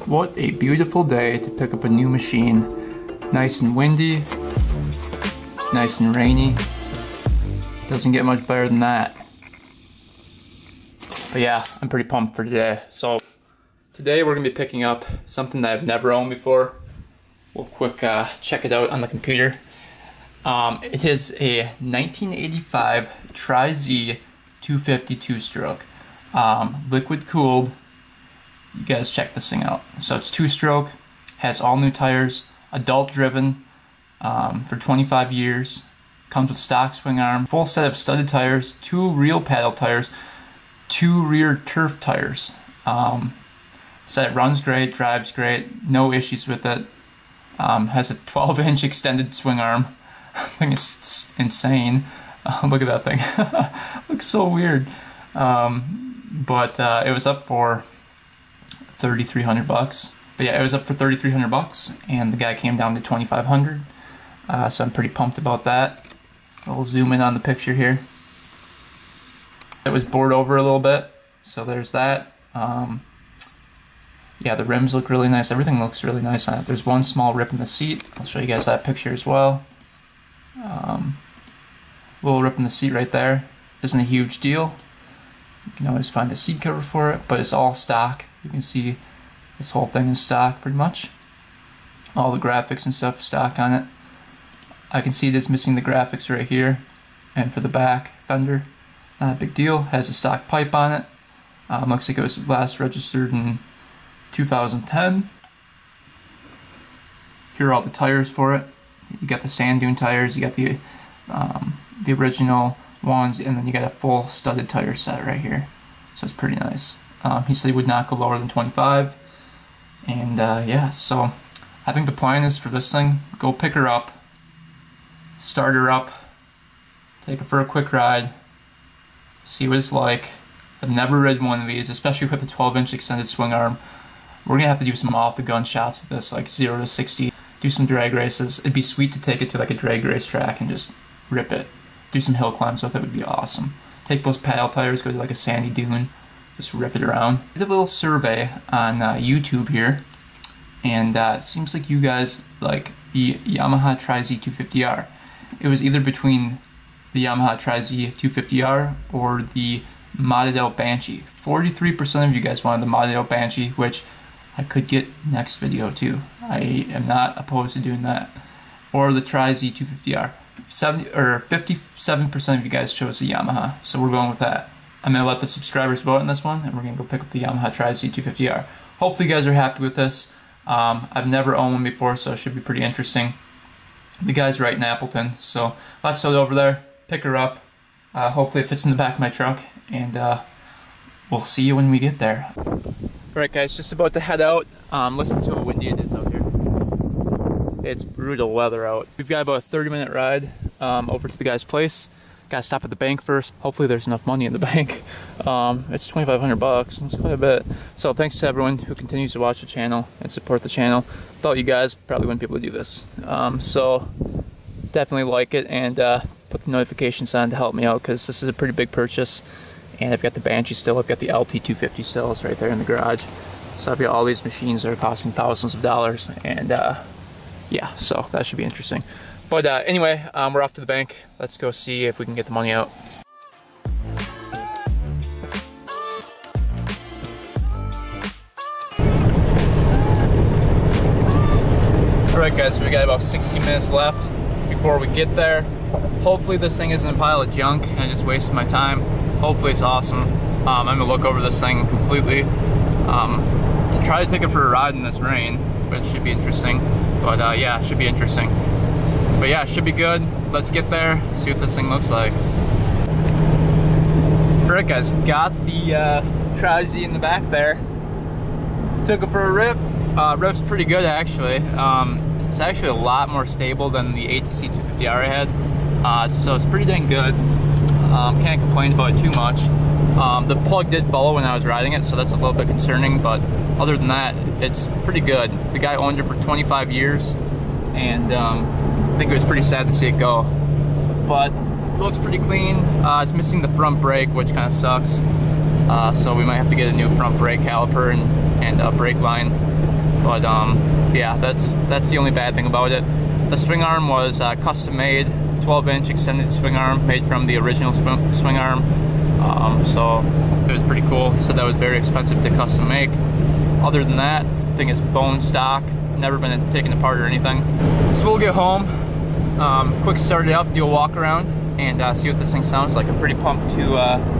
What a beautiful day to pick up a new machine. Nice and windy, nice and rainy. Doesn't get much better than that. But yeah, I'm pretty pumped for today. So today we're gonna be picking up something that I've never owned before. We'll quick check it out on the computer. It is a 1985 Trike 250 two-stroke, liquid cooled. You guys check this thing out. So it's two-stroke, has all new tires, adult driven for 25 years, comes with stock swing arm, full set of studded tires, 2 real paddle tires, 2 rear turf tires. So it runs great, drives great, no issues with it. Has a 12-inch extended swing arm. I think it's insane. Look at that thing. Looks so weird. But it was up for $3,300. But yeah, it was up for $3,300, and the guy came down to $2,500. So I'm pretty pumped about that. We'll zoom in on the picture here. It was bored over a little bit, so there's that. Yeah, the rims look really nice. Everything looks really nice on it. There's one small rip in the seat. I'll show you guys that picture as well. Little rip in the seat right there. Isn't a huge deal. You can always find a seat cover for it, but it's all stock. You can see this whole thing is stock pretty much. All the graphics and stuff stock on it. I can see it is missing the graphics right here, and for the back fender, not a big deal. Has a stock pipe on it. Looks like it was last registered in 2010. Here are all the tires for it. You got the sand dune tires, you got the original ones, and then you got a full studded tire set right here. So it's pretty nice. He said he would not go lower than 25. And yeah, so I think the plan is for this thing, go pick her up, start her up, take her for a quick ride, see what it's like. I've never ridden one of these, especially with a 12-inch extended swing arm. We're gonna have to do some off-the-gun shots of this, like 0 to 60. Do some drag races. It'd be sweet to take it to like a drag race track and just rip it. Do some hill climbs with it would be awesome. Take those paddle tires, go to like a sandy dune, just rip it around. Did a little survey on YouTube here, and it seems like you guys like the Yamaha Trike 250R. It was either between the Yamaha Trike 250R or the modded out Banshee. 43% of you guys wanted the modded out Banshee, which I could get next video too. I am not opposed to doing that. Or the Trike 250R. 57% of you guys chose the Yamaha, so we're going with that. I'm gonna let the subscribers vote on this one, and we're gonna go pick up the Yamaha Trike 250R. Hopefully you guys are happy with this. I've never owned one before, so it should be pretty interesting. The guy's right in Appleton, so let's head over there, pick her up. Hopefully it fits in the back of my truck, and we'll see you when we get there. Alright guys, just about to head out. Listen to how windy it is out here. It's brutal weather out. We've got about a 30-minute ride over to the guy's place. Gotta stop at the bank first. Hopefully there's enough money in the bank. It's $2,500, that's quite a bit. So thanks to everyone who continues to watch the channel and support the channel. Without you guys, probably wouldn't be able to do this. So definitely like it, and put the notifications on to help me out, because this is a pretty big purchase. And I've got the Banshee still, I've got the LT250 still, it's right there in the garage. So I've got all these machines that are costing thousands of dollars, and yeah, so that should be interesting. But anyway, we're off to the bank. Let's go see if we can get the money out. Alright guys, so we got about 16 minutes left before we get there. Hopefully this thing isn't a pile of junk and I just wasted my time. Hopefully it's awesome. I'm gonna look over this thing completely to try to take it for a ride in this rain, which should be interesting. But yeah, it should be interesting. But yeah, it should be good. Let's get there, see what this thing looks like. Alright guys, got the Trike in the back there. Took it for a rip. Rip's pretty good actually. It's actually a lot more stable than the ATC 250R I had. So it's pretty dang good. Can't complain about it too much. The plug did follow when I was riding it, so that's a little bit concerning, but other than that, it's pretty good. The guy owned it for 25 years, and I think it was pretty sad to see it go. But it looks pretty clean. It's missing the front brake, which kind of sucks. So we might have to get a new front brake caliper and brake line. But yeah, that's the only bad thing about it. The swing arm was custom made, 12-inch extended swing arm made from the original swing arm. So it was pretty cool. He said that was very expensive to custom make. Other than that, the thing is bone stock, never been taken apart or anything. So we'll get home, quick start it up, do a walk around, and see what this thing sounds like. I'm pretty pumped to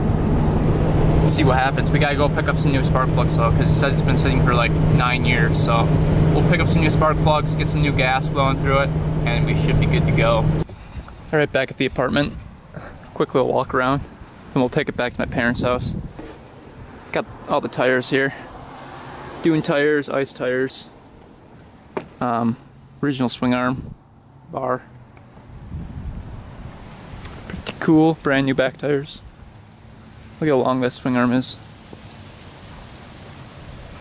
see what happens. We gotta go pick up some new spark plugs though, because he said it's been sitting for like 9 years. So we'll pick up some new spark plugs, get some new gas flowing through it, and we should be good to go. All right, back at the apartment, quick little walk around, and we'll take it back to my parents' house. Got all the tires here. Dune tires, ice tires, original swing arm, bar. Pretty cool, brand new back tires. Look how long that swing arm is.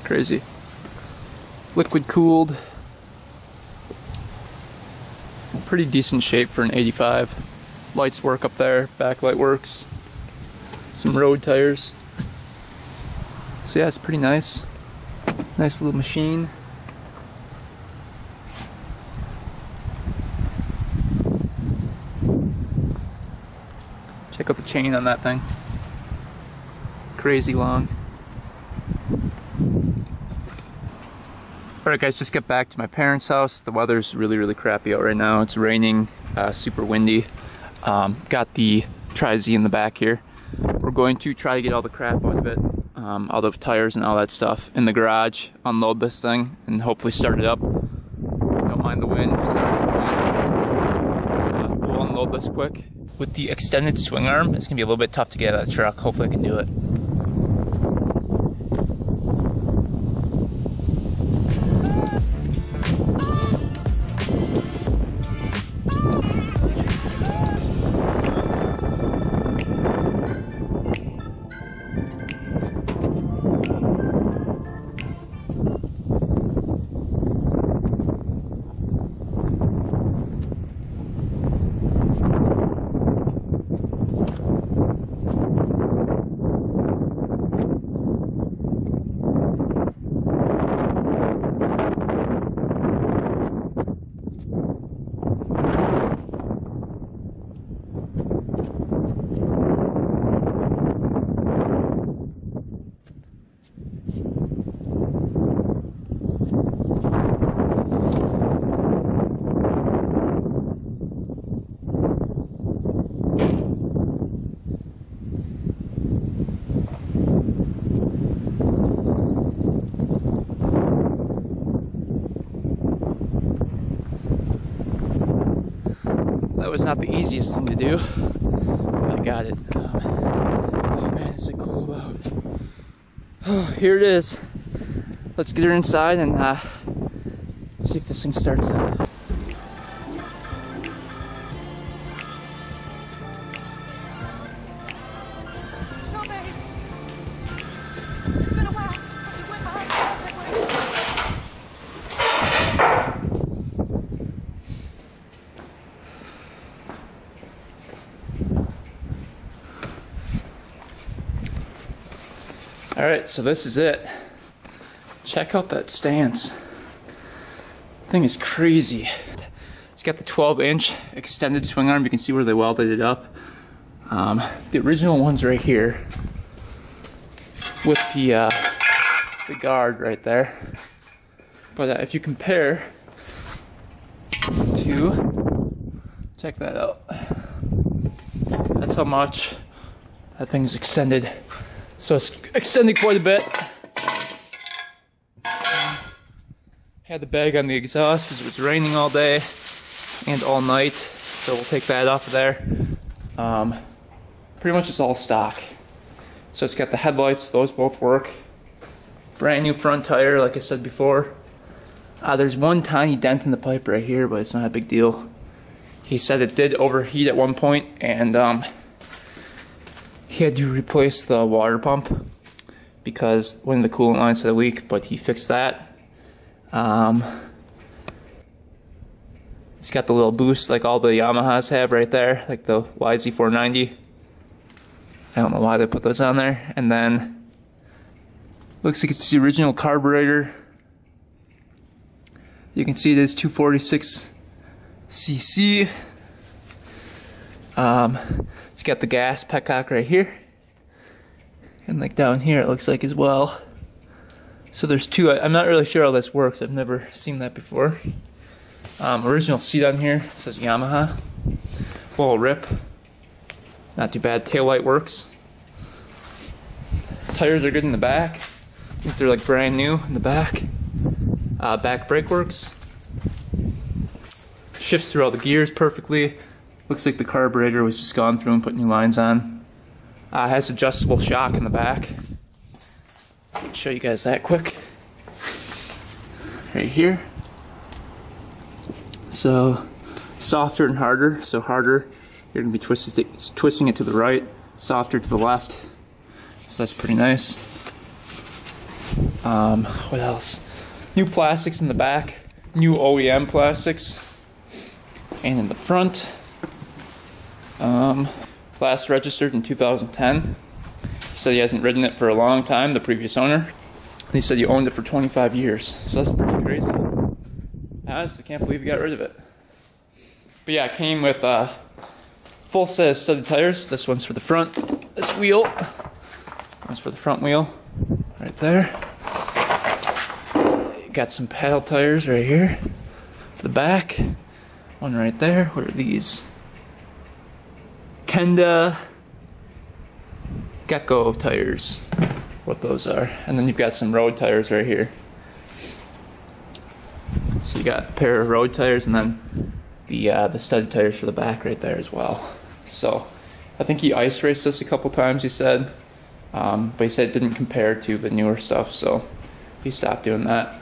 Crazy. Liquid cooled. Pretty decent shape for an 85. Lights work up there, backlight works. Some road tires. So yeah, it's pretty nice. Nice little machine. Check out the chain on that thing. Crazy long. Alright guys, just got back to my parents' house. The weather's really crappy out right now. It's raining, super windy. Got the Tri-Z in the back here. We're going to try to get all the crap out of it, all the tires and all that stuff in the garage, unload this thing, and hopefully start it up. Don't mind the wind. We'll unload this quick. With the extended swing arm, it's gonna be a little bit tough to get out of the truck. Hopefully I can do it. That was not the easiest thing to do, but I got it. Oh man, is it cold out. Oh, here it is. Let's get her inside and see if this thing starts up. Alright, so this is it. Check out that stance. Thing is crazy. It's got the 12-inch extended swing arm. You can see where they welded it up. The original one's right here with the guard right there. But if you compare to, check that out. That's how much that thing's extended. So it's extended quite a bit. Had the bag on the exhaust because it was raining all day and all night. So we'll take that off of there. Pretty much it's all stock. So it's got the headlights, those both work. Brand new front tire, like I said before. There's one tiny dent in the pipe right here, but it's not a big deal. He said it did overheat at one point, and he had to replace the water pump because one of the coolant lines had a leak, but he fixed that. It's got the little boost like all the Yamahas have right there, like the YZ490. I don't know why they put those on there. And then looks like it's the original carburetor. You can see it is 246 cc. It's got the gas petcock right here, and like down here it looks like as well. So there's two. I'm not really sure how this works. I've never seen that before. Original seat on here, it says Yamaha. Full rip. Not too bad. Taillight works. Tires are good in the back. I think they're like brand new in the back. Back brake works. Shifts through all the gears perfectly. Looks like the carburetor was just gone through and put new lines on. Has adjustable shock in the back. I'll show you guys that quick. Right here. So softer and harder. So harder, you're gonna be twisting it to the right. Softer to the left. So that's pretty nice. What else? New plastics in the back. New OEM plastics. And in the front. Last registered in 2010. He said he hasn't ridden it for a long time, the previous owner. He said he owned it for 25 years, so that's pretty crazy. I honestly can't believe he got rid of it. But yeah, it came with full set of studded tires. This one's for the front, this wheel. One's for the front wheel, right there. Got some paddle tires right here for the back. One right there. What are these? Kenda Gecko tires, what those are. And then you've got some road tires right here. So you got a pair of road tires and then the studded tires for the back right there as well. So I think he ice raced this a couple times, he said. But he said it didn't compare to the newer stuff, so he stopped doing that.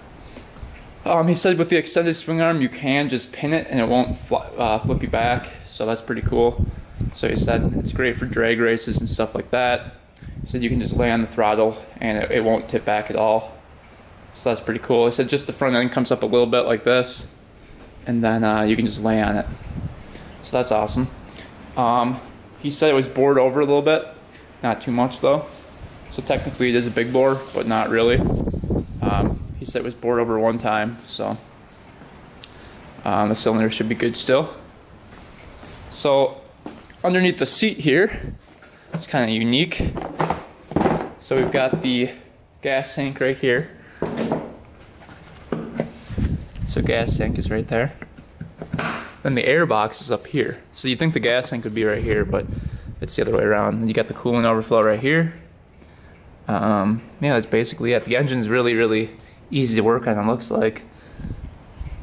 He said with the extended swing arm you can just pin it and it won't flip you back, so that's pretty cool. So he said it's great for drag races and stuff like that. He said you can just lay on the throttle and it won't tip back at all. So that's pretty cool. He said just the front end comes up a little bit like this, and then you can just lay on it. So that's awesome. He said it was bored over a little bit, not too much though. So technically it is a big bore, but not really. He said it was bored over one time, so the cylinder should be good still. So underneath the seat here, it's kind of unique. So we've got the gas tank right here. So gas tank is right there. Then the air box is up here. So you'd think the gas tank would be right here, but it's the other way around. And you got the coolant overflow right here. Yeah, that's basically it. The engine's really, really easy to work on, it looks like.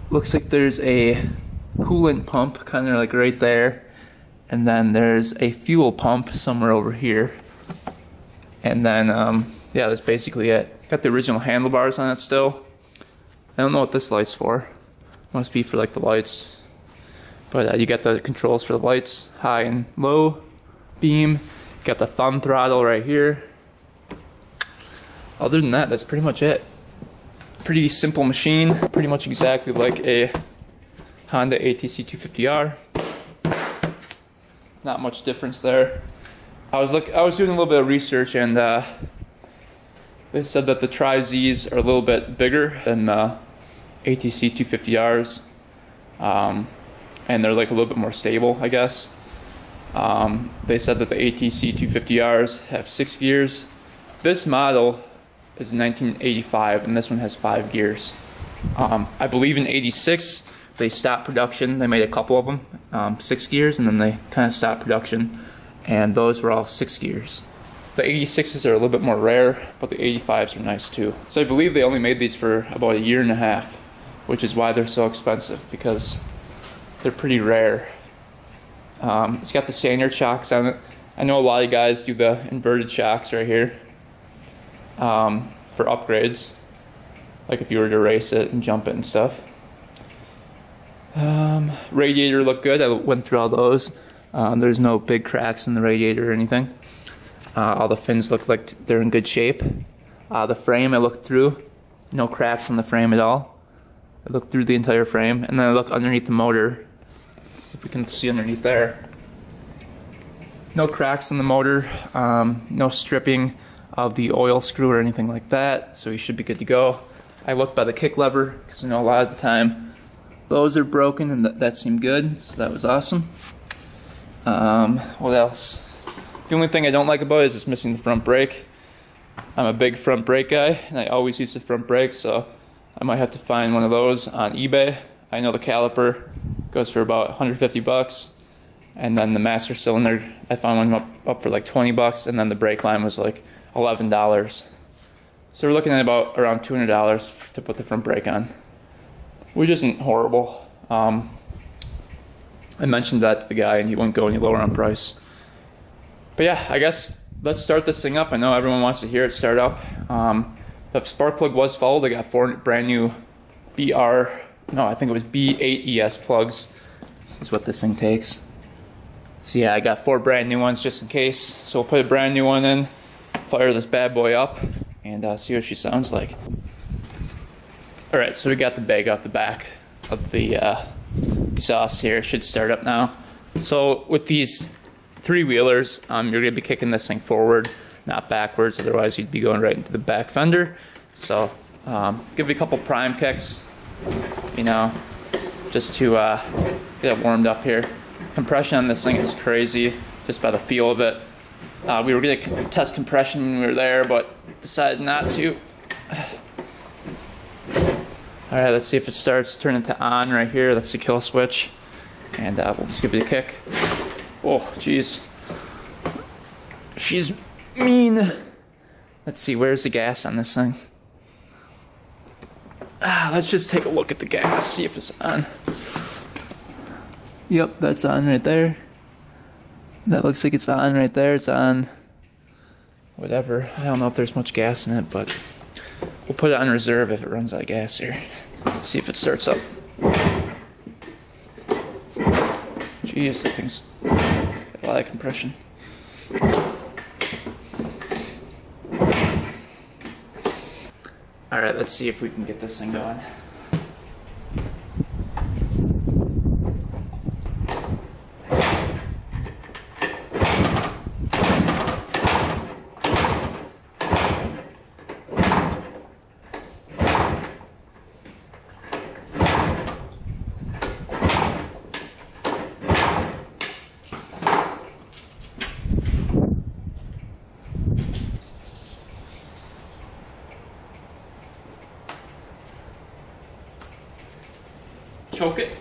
Looks like there's a coolant pump kind of like right there. And then there's a fuel pump somewhere over here. And then, yeah, that's basically it. Got the original handlebars on it still. I don't know what this light's for. Must be for like the lights. But you got the controls for the lights, high and low beam. Got the thumb throttle right here. Other than that, that's pretty much it. Pretty simple machine. Pretty much exactly like a Honda ATC 250R. Not much difference there. I was doing a little bit of research, and they said that the Tri-Zs are a little bit bigger than the ATC 250Rs, and they're like a little bit more stable, I guess. They said that the ATC 250Rs have 6 gears. This model is 1985, and this one has 5 gears. I believe in '86 they stopped production. They made a couple of them, 6 gears, and then they kind of stopped production, and those were all 6 gears. The 86s are a little bit more rare, but the 85s are nice too. So I believe they only made these for about 1.5 years, which is why they're so expensive, because they're pretty rare. It's got the standard shocks on it. I know a lot of guys do the inverted shocks right here for upgrades, like if you were to race it and jump it and stuff. Radiator looked good. I went through all those. There's no big cracks in the radiator or anything. All the fins look like they're in good shape. The frame I looked through, no cracks in the frame at all. I looked through the entire frame, and then I look underneath the motor. If we can see underneath there, no cracks in the motor, no stripping of the oil screw or anything like that, so you should be good to go. I looked by the kick lever because I know a lot of the time those are broken, and that seemed good, so that was awesome. What else? The only thing I don't like about it is it's missing the front brake. I'm a big front brake guy, and I always use the front brake, so I might have to find one of those on eBay. I know the caliper goes for about 150 bucks, and then the master cylinder, I found one up for like 20 bucks, and then the brake line was like $11. So we're looking at about around $200 to put the front brake on, which isn't horrible. I mentioned that to the guy, and he wouldn't go any lower on price. But yeah, I guess let's start this thing up. I know everyone wants to hear it start up. The spark plug was fouled. I got 4 brand new B8 ES plugs is what this thing takes. So yeah, I got 4 brand new ones just in case. So we'll put a brand new one in, fire this bad boy up, and see what she sounds like. Alright, so we got the bag off the back of the exhaust here. It should start up now. So with these 3-wheelers, you're going to be kicking this thing forward, not backwards, otherwise you'd be going right into the back fender. So give it a couple prime kicks, you know, just to get it warmed up here. Compression on this thing is crazy, just by the feel of it. We were going to test compression when we were there, but decided not to. Alright, let's see if it starts. Turn it to on right here. That's the kill switch. And we'll just give it a kick. Oh, jeez. She's mean. Let's see, where's the gas on this thing? Let's just take a look at the gas, see if it's on. Yep, that's on right there. That looks like it's on right there. It's on. Whatever. I don't know if there's much gas in it, but we'll put it on reserve if it runs out of gas here. See if it starts up. Jeez, that thing's got a lot of compression. Alright, let's see if we can get this thing going. Choke it.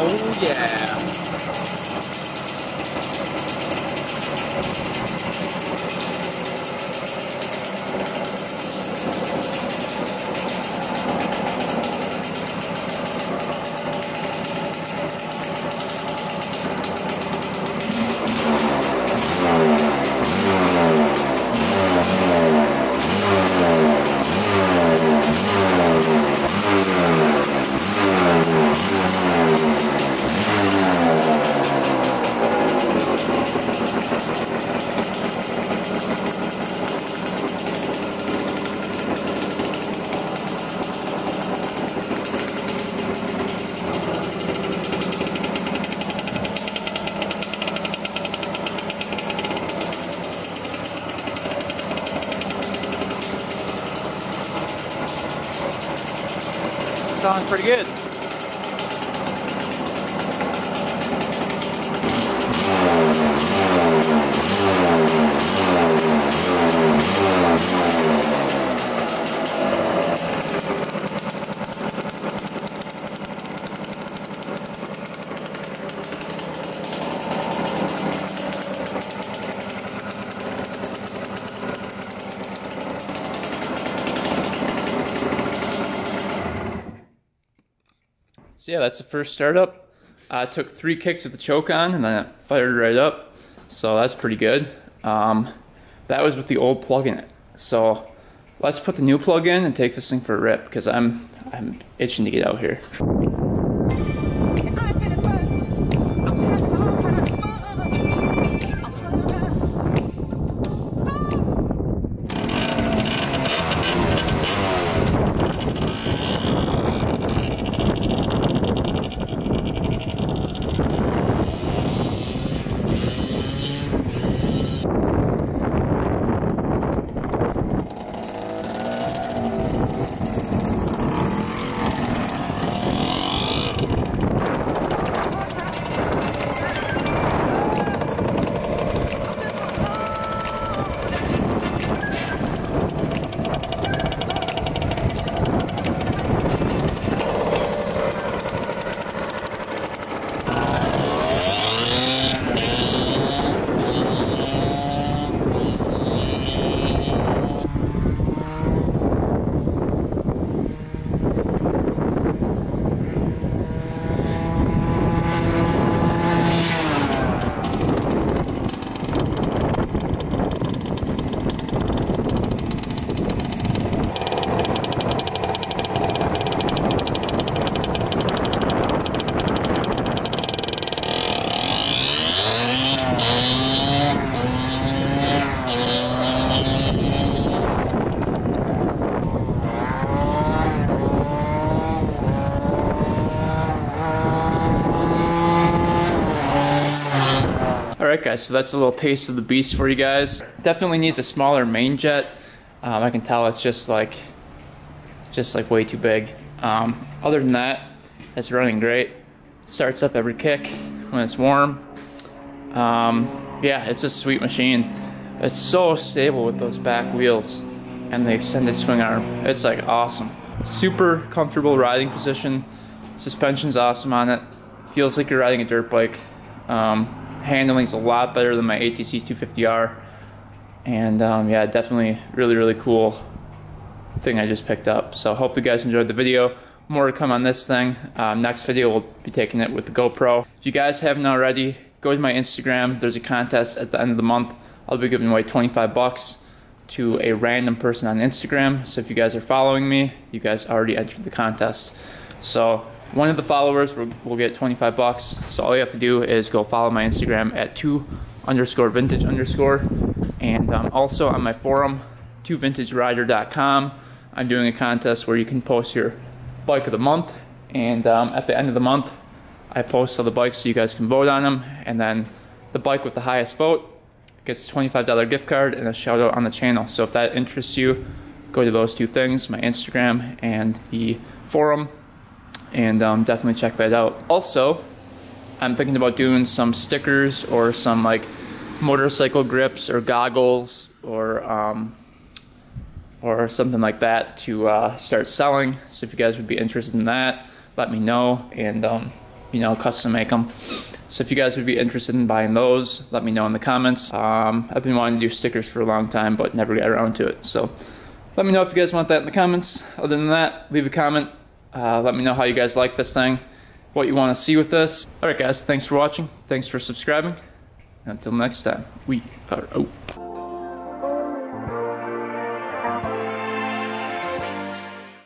Oh yeah. Sounds pretty good. So yeah, that's the first startup. I took 3 kicks with the choke on and then it fired right up. So that's pretty good. That was with the old plug in it. So let's put the new plug in and take this thing for a rip, because I'm I'm itching to get out here. Alright guys, so that's a little taste of the beast for you guys. Definitely needs a smaller main jet. I can tell it's just like way too big. Other than that, it's running great. Starts up every kick when it's warm. Yeah, it's a sweet machine. It's so stable with those back wheels and the extended swing arm. It's like awesome. Super comfortable riding position. Suspension's awesome on it. Feels like you're riding a dirt bike. Handling's a lot better than my ATC 250R. And yeah, definitely really cool thing I just picked up. So hope you guys enjoyed the video. More to come on this thing. Next video we'll be taking it with the GoPro. If you guys haven't already, go to my Instagram. There's a contest at the end of the month. I'll be giving away 25 bucks to a random person on Instagram. So if you guys are following me, you guys already entered the contest. So one of the followers will get 25 bucks. So all you have to do is go follow my Instagram at 2_vintage_. And also on my forum, 2vintagerider.com, I'm doing a contest where you can post your bike of the month. And at the end of the month, I post all the bikes so you guys can vote on them. And then the bike with the highest vote gets a $25 gift card and a shout out on the channel. So if that interests you, go to those two things, my Instagram and the forum. And definitely check that out. Also, I'm thinking about doing some stickers or some like motorcycle grips or goggles or something like that to start selling. So if you guys would be interested in that, let me know, and you know, custom make them. So if you guys would be interested in buying those, let me know in the comments. I've been wanting to do stickers for a long time, but never got around to it. So let me know if you guys want that in the comments. Other than that, leave a comment. Let me know how you guys like this thing, what you want to see with this. Alright guys, thanks for watching, thanks for subscribing, and until next time, we are out.